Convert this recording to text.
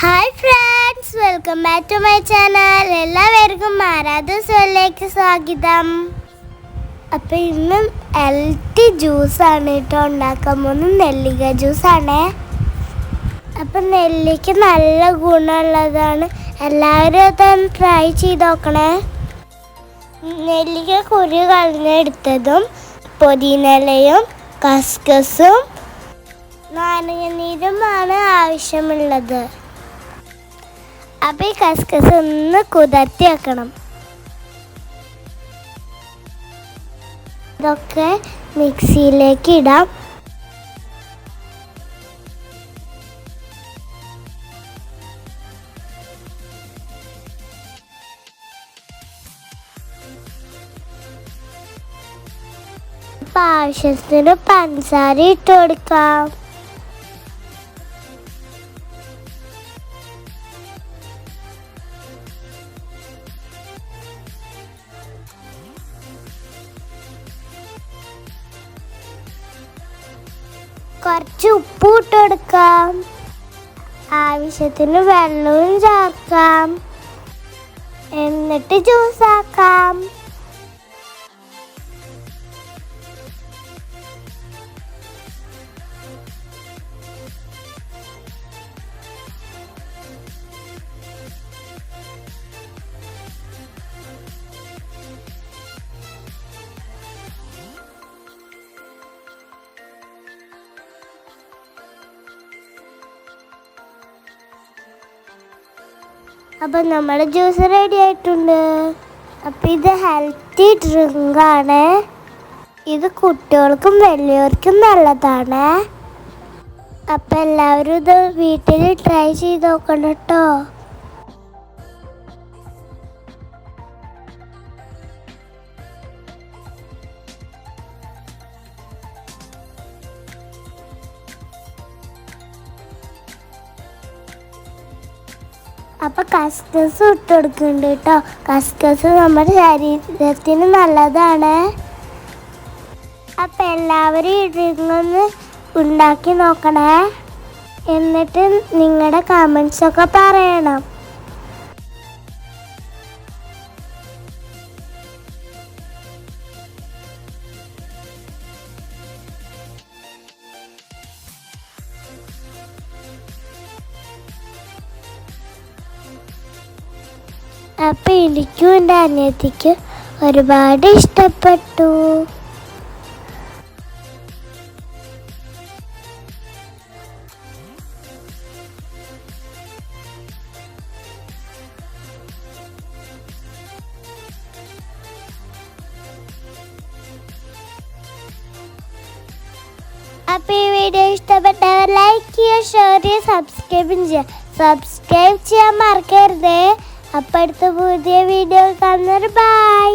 Hi friends, welcome back to my channel. എല്ലാവർക്കും ആരാധനയിലേക്ക് സ്വാഗതം. അപ്പോൾ ഇന്ന് ഹെൽത്തി ജ്യൂസാണ് കേട്ടോ ഉണ്ടാക്കാൻ പോകുന്നത്. നെല്ലിക്ക ജ്യൂസാണ്. അപ്പം നെല്ലിക്ക നല്ല ഗുണമുള്ളതാണ്. എല്ലാവരും അതൊന്ന് ട്രൈ ചെയ്ത് നോക്കണേ. നെല്ലിക്ക കുരു കളഞ്ഞെടുത്തതും പുതിനയിലയും കസ്കസും നാരങ്ങനീരുമാണ് ആവശ്യമുള്ളത്. അപ്പോൾ ഈ കസ്കസ് ഒന്ന് കുതിർത്തി വെക്കണം. ഇതൊക്കെ മിക്സിയിലേക്ക് ഇടാം. അപ്പോൾ ആവശ്യത്തിന് പഞ്ചസാര ഇട്ട് കൊടുക്കാം. കുറച്ച് ഉപ്പ് ഇട്ട് കൊടുക്കാം. ആവശ്യത്തിന് വെള്ളവും ചേർക്കാം. എന്നിട്ട് ജ്യൂസാക്കാം. അപ്പം നമ്മുടെ ജ്യൂസ് റെഡി ആയിട്ടുണ്ട്. അപ്പം ഇത് ഹെൽത്തി ഡ്രിങ്കാണ്. ഇത് കുട്ടികൾക്കും വലിയവർക്കും നല്ലതാണ്. അപ്പം എല്ലാവരും ഇത് വീട്ടിൽ ട്രൈ ചെയ്ത് നോക്കണം കേട്ടോ. അപ്പം കസ്കസ് ഇട്ട് കൊടുക്കുന്നുണ്ട് കേട്ടോ. കസ്കസ് നമ്മുടെ ശരീരത്തിന് നല്ലതാണ്. അപ്പം എല്ലാവരും ഈ ഡ്രിങ്ക് ഒന്ന് ഉണ്ടാക്കി നോക്കണേ. എന്നിട്ട് നിങ്ങളുടെ കമൻസൊക്കെ പറയണം. അപ്പം എനിക്കും എൻ്റെ അനിയത്തിക്കും ഒരുപാട് ഇഷ്ടപ്പെട്ടു. അപ്പോൾ ഈ വീഡിയോ ഇഷ്ടപ്പെട്ടവർ ലൈക്ക് ചെയ്യുക, ഷെയർ ചെയ്യുക, സബ്സ്ക്രൈബും ചെയ്യുക. സബ്സ്ക്രൈബ് ചെയ്യാൻ മറക്കരുതേ. അപ്പോൾ അടുത്ത പുതിയ വീഡിയോ കാണുന്നവർ ബൈ.